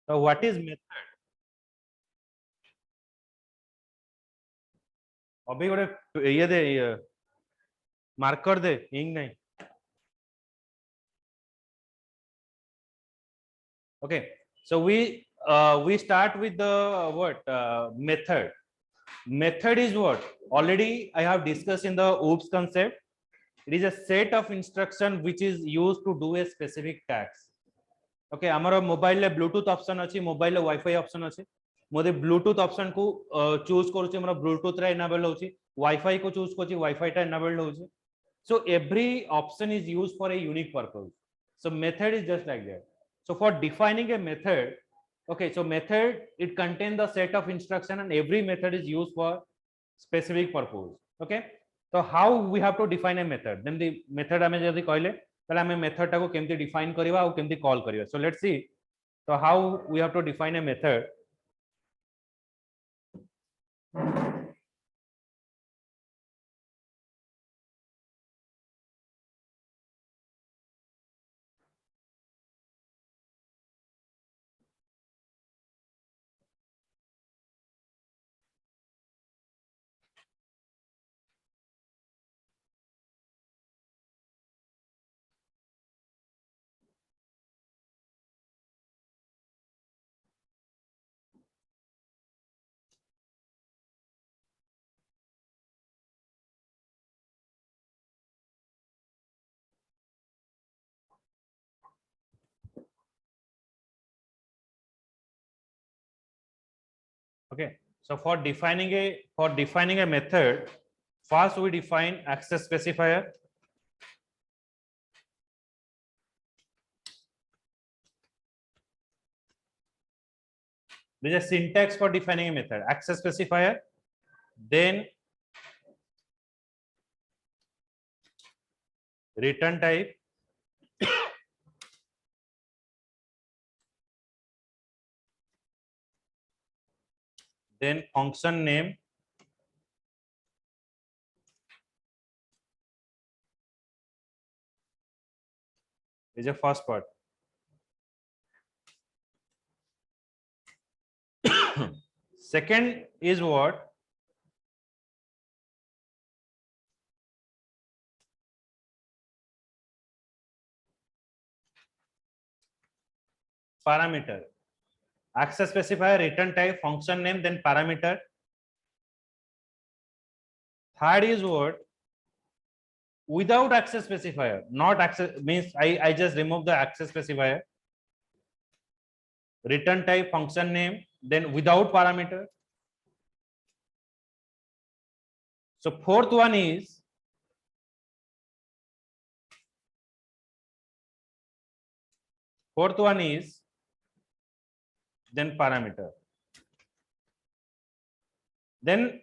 So what is method? अभी गोटे ये दे मार्कर दे इंक नहीं. Okay, so we start with the what method. Method is what already I have discussed in the OOPS concept. It is a set of instruction which is used to do a specific task. Okay, हमारा mobile ले Bluetooth option अच्छी, mobile ले wifi option अच्छी. मोदे Bluetooth option को choose करूची, हमरा Bluetooth रे enable होची, वाईफाई को चूज करची, वाईफाई टा इनेबल होची. So every option is used for a unique purpose. So method is just like that. So for defining a method, okay, so method it contains the set of instruction and every method is used for specific purpose. Okay, so how we have to define a method? Then the method हमें जल्दी कहले, पहले हमें method टा को केमती define करिवा और केमती call करिवा. So let's see. So how we have to define a method. Okay, so for defining a method, first we define access specifier. There is a syntax for defining a method: access specifier, then return type, then function name, is the first part. Second is what? Parameter. Access specifier, return type, function name, then parameter. Third is what? Without access specifier, not access means I just remove the access specifier. Return type, function name, then without parameter. So fourth one is then parameter. Then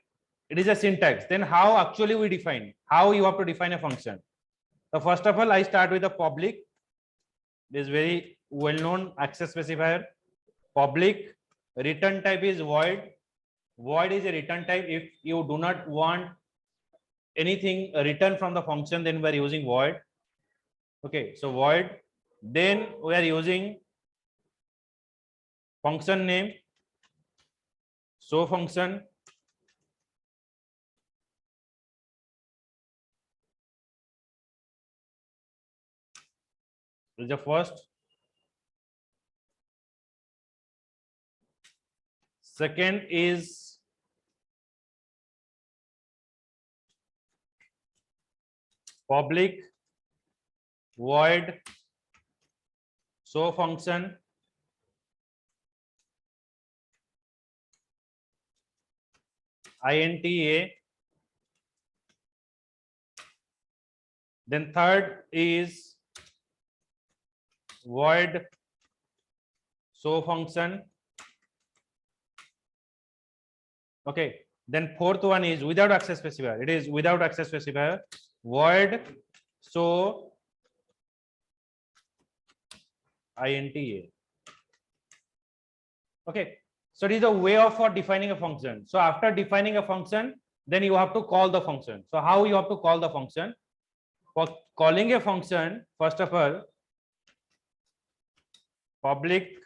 it is a syntax. Then how actually we define? How you have to define a function? So first of all, I start with the public. This very well-known access specifier. Public. Return type is void. Void is a return type. If you do not want anything return from the function, then we are using void. Okay, so void. Then we are using function name. So function. This is the first. Second is public void show function. INTA. Then third is void show function. Okay, then fourth one is without access specifier. It is without access specifier. Void show INTA. Okay, so it is a way of for defining a function. So after defining a function, then you have to call the function. So how you have to call the function? For calling a function, first of all, public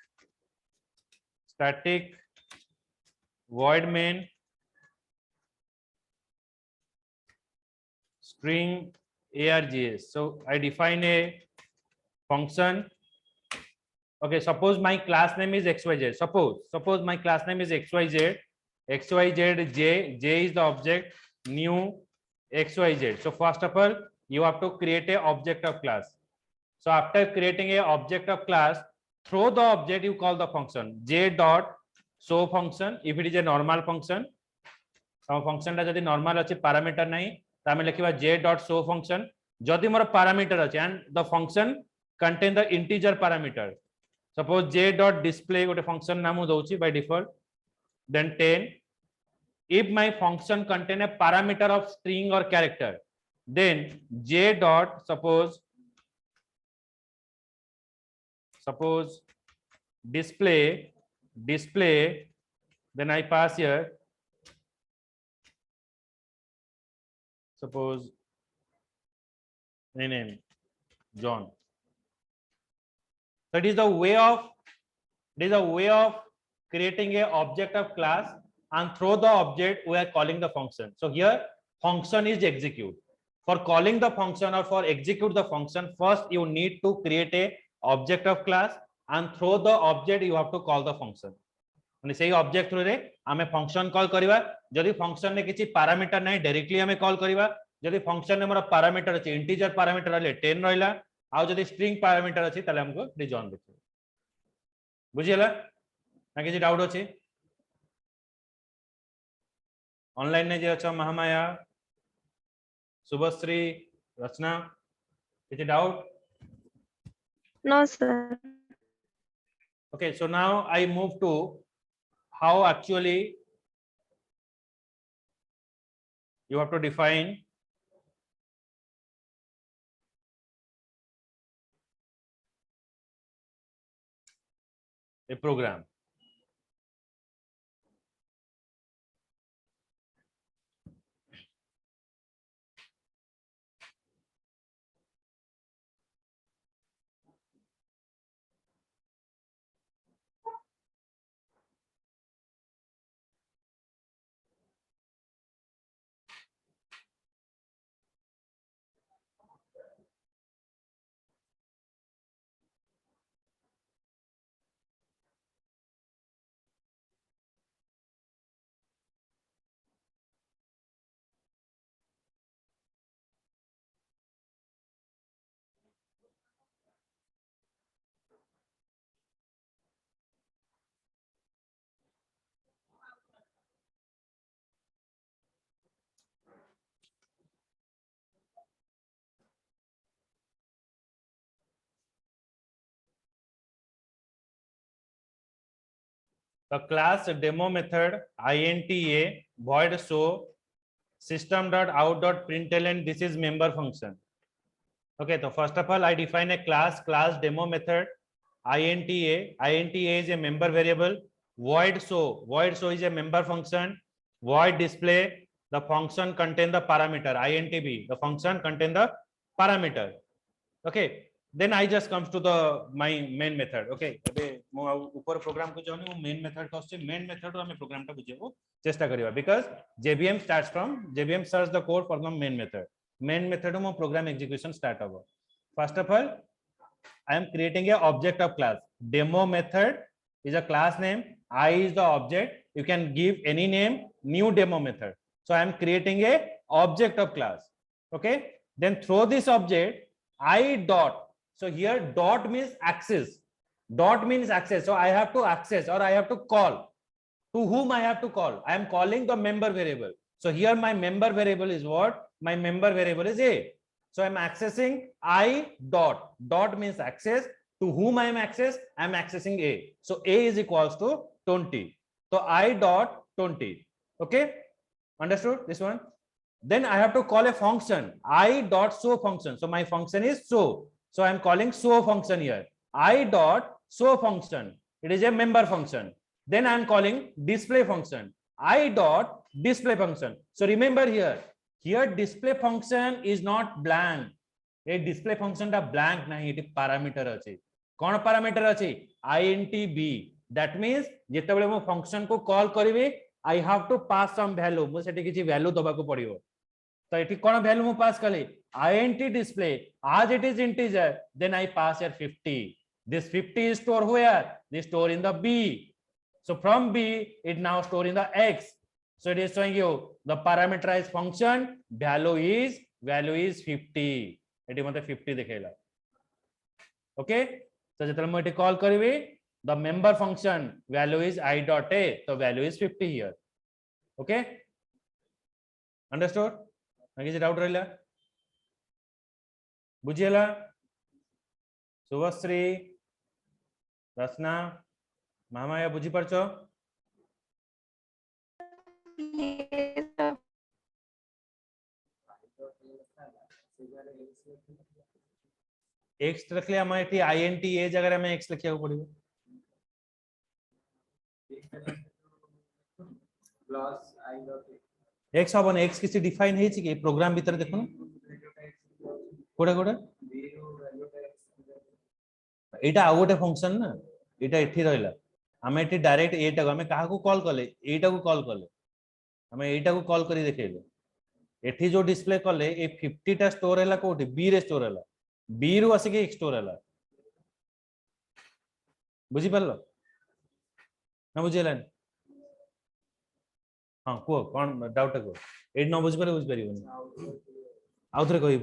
static void main string args. So I define a function. Okay, suppose my class name is xyz. Suppose my class name is xyz. Xyz j is the object, new xyz. So first of all, you have to create a object of class. So after creating a object of class, through the object you call the function j dot show function. If it is a normal function, function टा जदि normal अच्छे parameter नहीं, Tame लिखिवा j dot show function. जदि मोर parameter अच्छे and the function contain the integer parameter. Suppose j dot display गोटे function नाम दउची by default. Then 10. If my function contain a parameter of string or character, then j dot suppose display, then I pass here suppose name John. That is the way of creating a object of class, and through the object we are calling the function. So here function is execute. For calling the function or for execute the function, first you need to create a object of class, and through the object you have to call the function. माने सेही object through रे हमें function call करिवा. जदि function ने किछि parameter नै directly हमें call करिवा. जदि फंक्शन ने मोर पैरामीटर अछि इंटीजर पैरामीटर रहले 10 रहला, आ जदि स्ट्रिंग पैरामीटर अछि तले हमको डिजॉन देखियो. बुझियला ना किछि डाउट अछि? ऑनलाइन ने जे अच्छा महामाया, शुभश्री, रचना, किछि doubt? No, sir. Okay, so now I move to how actually you have to define a program. The class demo method int void show system.out.println, this is member function. Okay, so first of all I define a class demo method int is a member variable. Void show is a member function. Void display, the function contain the parameter intb, the function contain the parameter. Okay, then I just comes to the my main method. Okay, अबे मो ऊपर programme को जाने वो main method का उससे main method तो हमें प्रोग्राम टा बुझे वो चेष्टा करिवा, because JVM starts the code for the main method. Main method में program execution start होगा. First of all, I am creating a object of class. Demo method is a class name. I is the object. You can give any name. New demo method. So I am creating a object of class. Okay. Then through this object, I dot. So here dot means access. Dot means access. So I have to access or I have to call. To whom I have to call? I am calling the member variable. So here my member variable is what? My member variable is A. So I am accessing I dot. Dot means access. To whom I am access? I am accessing A. So A is equals to 20. So I dot 20. Okay. Understood this one? Then I have to call a function I dot show function. So my function is show. So I am calling show function here. I dot show function. It is a member function. Then I am calling display function. I dot display function. So remember here display function is not blank. A display function ta blank nahi, it parameter achi. Kon parameter achi? INTB. That means जेतेबेले मो function को call करिवे I have to pass some value मो सेठी किछि value दबा को पड़िबो तो एठी कोन वैल्यू मो पास कले int display as it is integer then I pass here 50 this 50 is store where this store in the b so from b it now store in the x so it is showing you the parameterized function value is 50 एठी मते 50 देखेला okay तो जेतले मो एठी call करबी the member function value is I dot a so value is 50 here okay understood ना किसी doubt रहला बुझियला शुभश्री रचना मामा या बुझी परछो Yes, sir. x रखले हम एठी int ए जगह रे हमें x लिखिया पड़िबो प्लस आई डॉट x हबन x किसी डिफाइन हेछि कि प्रोग्राम भीतर देखुन कोडा कोडा एटा आ गोटे फंक्शन ना एटा एठी रहला हमें एठी डायरेक्ट एटा को हमें काहा को कॉल करले एटा को कॉल करले हमें एटा को कॉल करी देखेले एठी जो डिस्प्ले करले ए 50 टा स्टोर हैला कोठी b रे स्टोर हैला b रु आसी के स्टोर हैला बुझी परलो ना बुझेला हां को कोन डाउट को एट न बुझ परिबो आउ थरे कहि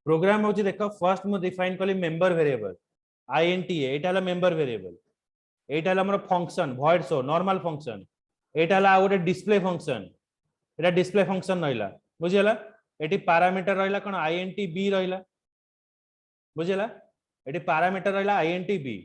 प्रोग्राम होची देखो फर्स्ट मु डिफाइन कली मेंबर वेरिएबल int एटा हला मेंबर वेरिएबल एटा हला हमर function void show normal function एटा हला आ गोटे डिस्प्ले फंक्शन एटा डिस्प्ले फंक्शन रहला बुझियला एटी पैरामीटर रहला कोन int b रहला बुझियला एटी पैरामीटर रहला int b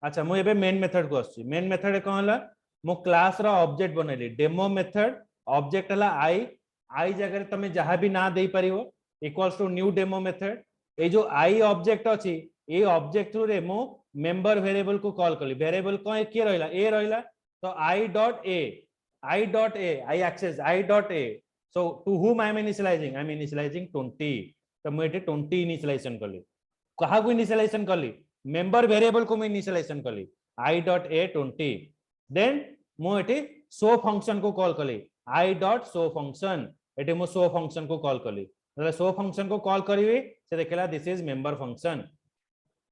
अच्छा मु एबे मेन मेथड को आछि मेन मेथड कोन हला मो क्लास रो ऑब्जेक्ट बनैली डेमो मेथड ऑब्जेक्ट हला आई जगह रे तमे जहां भी ना देई परिवो equals to new demo method ए जो आई ऑब्जेक्ट अछि ए ऑब्जेक्ट थ्रू रे मो मेंबर वेरिएबल को कॉल करली वेरिएबल को के रहला ए रहला तो I dot a I access I dot a so to whom I M initialising 20 तो मु एटे 20 इनिशियलाइजेशन करली कहा को इनिशियलाइजेशन करली मेंबर वेरिएबल को मैं इनिशियलाइजेशन करली आई डॉट ए 20 देन मु एटे शो फंक्शन को कॉल करली आई डॉट शो फंक्शन एटे मु शो फंक्शन को कॉल करली शो फंक्शन को कॉल करिवे से देखला दिस इज मेंबर फंक्शन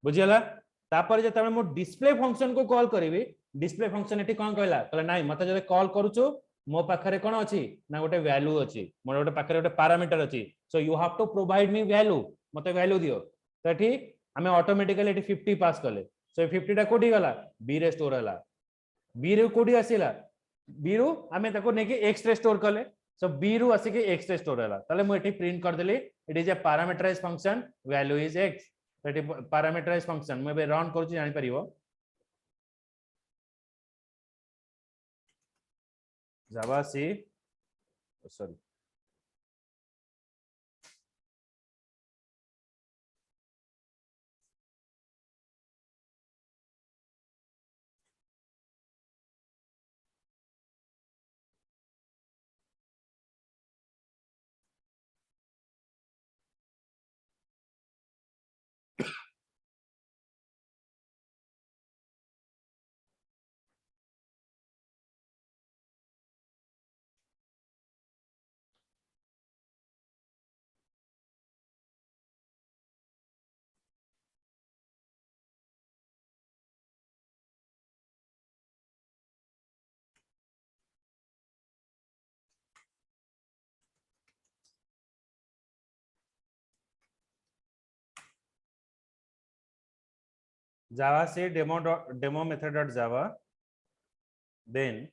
बुझियला तापर जतबे मो डिस्प्ले फंक्शन को कॉल करिवे डिस्प्ले फंक्शन एटी कोन कहला कहला नाही मते जबे कॉल करूचो मो पाखरे कोन अछि ना गोटे वैल्यू अछि मोर गोटे पाखरे गोटे पैरामीटर अछि so you have to provide me value मते वैल्यू दियो तो एटी हमें ऑटोमेटिकली एटी 50 पास करले सो 50 टा कोडी गला बी रे स्टोर हला बी रे कोडी आसीला बी रु हमें ताको नेके x रे स्टोर करले सो b रु आसी के x रे स्टोर हला ताले मु एटी प्रिंट कर देली it is a parameterized function value is x एटी पैरामीटराइज्ड फंक्शन मैं बे रन करूची जानि परिबो Java C sorry java say demo method dot java then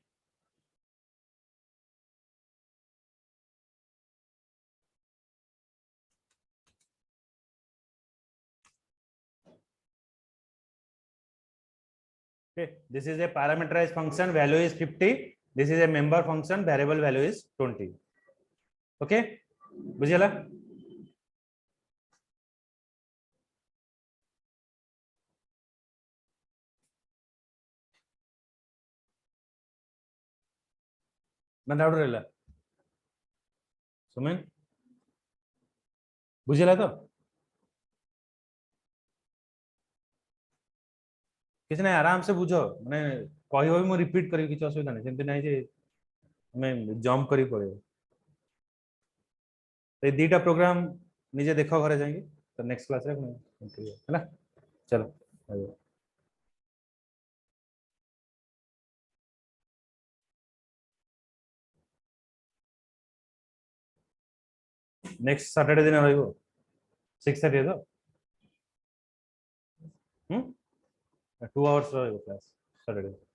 okay this is a parameterized function value is 50 this is a member function variable value is 20 okay बुझियला ना doubt रहला सुमन बुझियला तो किसी ने आराम से बुझ माने कहिबो मु रिपीट करी किछ असुविधा नहीं सेमति नहीं जे मैं जंप करी पड़े तो दीटा प्रोग्राम निजे देखो घरे जाएंगे तो नेक्स्ट क्लास रे है ना चलो नेक्स्ट सैटरडे दिन रहइबो 6:30 तो 2 आवर्स रहइबो क्लास सैटरडे